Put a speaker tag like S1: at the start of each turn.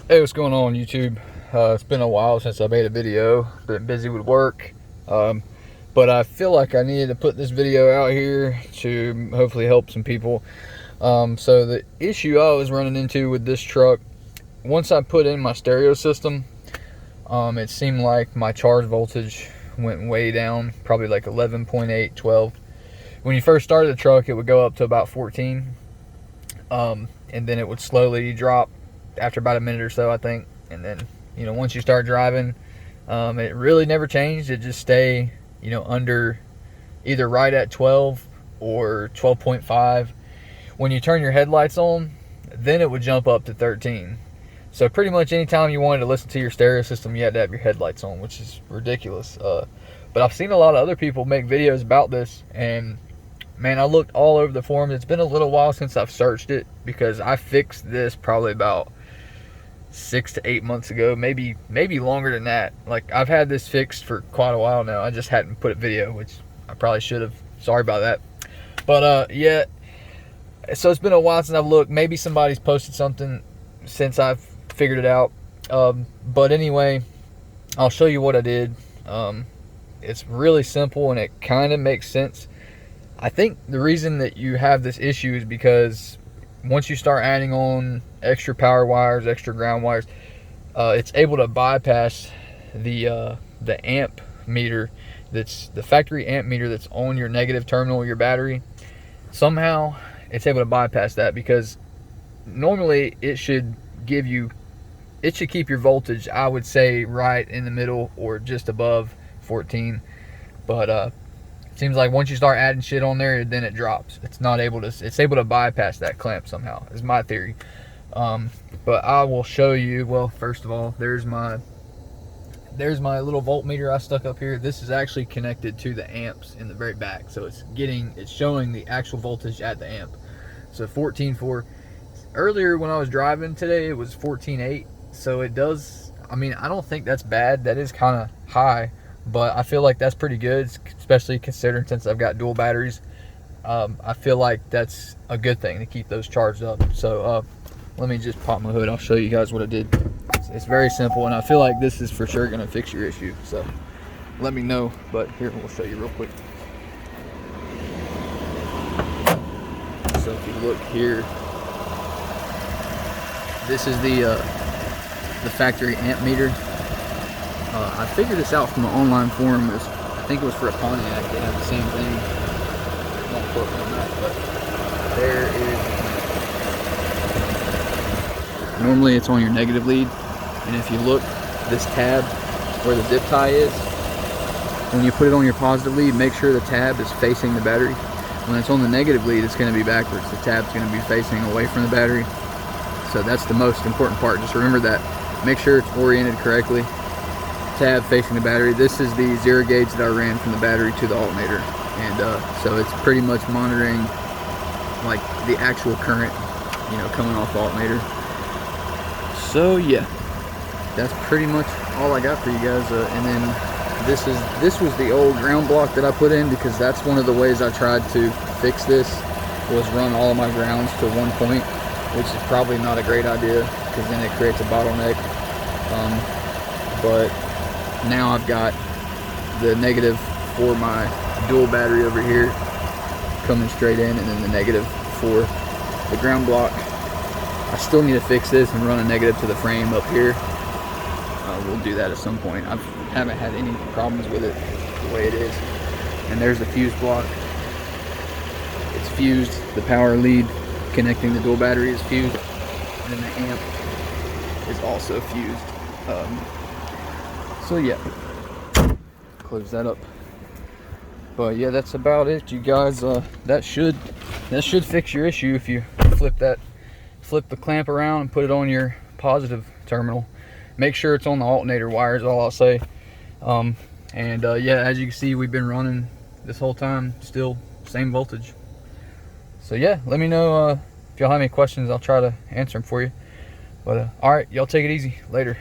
S1: Hey, what's going on YouTube? It's been a while since I made a video. Been busy with work, but I feel like I needed to put this video out here to hopefully help some people. So the issue I was running into with this truck, once I put in my stereo system, it seemed like my charge voltage went way down, probably like 11.8, 12. When you first started the truck, it would go up to about 14, and then it would slowly drop after about a minute or so, I think. And then, once you start driving, it really never changed. It just stay, under either right at 12 or 12.5. When you turn your headlights on, then it would jump up to 13. So pretty much anytime you wanted to listen to your stereo system, you had to have your headlights on, which is ridiculous. But I've seen a lot of other people make videos about this, and man, I looked all over the forums. It's been a little while since I've searched it, because I fixed this probably about 6 to 8 months ago, maybe longer than that. Like, I've had this fixed for quite a while now. I just hadn't put a video, which I probably should have. Sorry about that. But yeah, so it's been a while since I've looked. Maybe somebody's posted something since I've figured it out. But anyway, I'll show you what I did. It's really simple and it kind of makes sense. I think the reason that you have this issue is because once you start adding on extra power wires, extra ground wires, it's able to bypass the amp meter, that's the factory amp meter that's on your negative terminal of your battery. Somehow it's able to bypass that, because normally it should keep your voltage, I would say, right in the middle or just above 14. But it seems like once you start adding shit on there, then it drops. It's able to bypass that clamp somehow, is my theory. But I will show you. Well, first of all, there's my little voltmeter I stuck up here. This is actually connected to the amps in the very back, so it's showing the actual voltage at the amp. So 14.4. Earlier when I was driving today, it was 14.8. So it does, I mean, I don't think that's bad. That is kind of high, but I feel like that's pretty good, especially considering since I've got dual batteries. I feel like that's a good thing to keep those charged up. So let me just pop my hood. I'll show you guys what I did. It's very simple, and I feel like this is for sure going to fix your issue. So let me know. But here, we'll show you real quick. So if you look here, this is the factory amp meter. I figured this out from an online forum. I think it was for a Pontiac. They have the same thing. Don't quote me on that, but there is. Normally it's on your negative lead, and if you look, this tab where the zip tie is, when you put it on your positive lead, make sure the tab is facing the battery. When it's on the negative lead, it's going to be backwards. The tab's going to be facing away from the battery. So that's the most important part. Just remember that. Make sure it's oriented correctly. Tab facing the battery. This is the 0 gauge that I ran from the battery to the alternator, and so it's pretty much monitoring like the actual current, coming off the alternator. So yeah, that's pretty much all I got for you guys. And then this was the old ground block that I put in, because that's one of the ways I tried to fix this, was run all of my grounds to one point, which is probably not a great idea, because then it creates a bottleneck. But now I've got the negative for my dual battery over here coming straight in, and then the negative for the ground block. I still need to fix this and run a negative to the frame up here. We'll do that at some point. I haven't had any problems with it the way it is. And there's the fuse block. It's fused. The power lead connecting the dual battery is fused, and then the amp is also fused. So yeah, close that up. But yeah, that's about it, you guys. That should fix your issue if you flip the clamp around and put it on your positive terminal. Make sure it's on the alternator wires, all I'll say. Yeah, as you can see, we've been running this whole time, still same voltage. So yeah, let me know if y'all have any questions. I'll try to answer them for you. But all right, y'all take it easy. Later.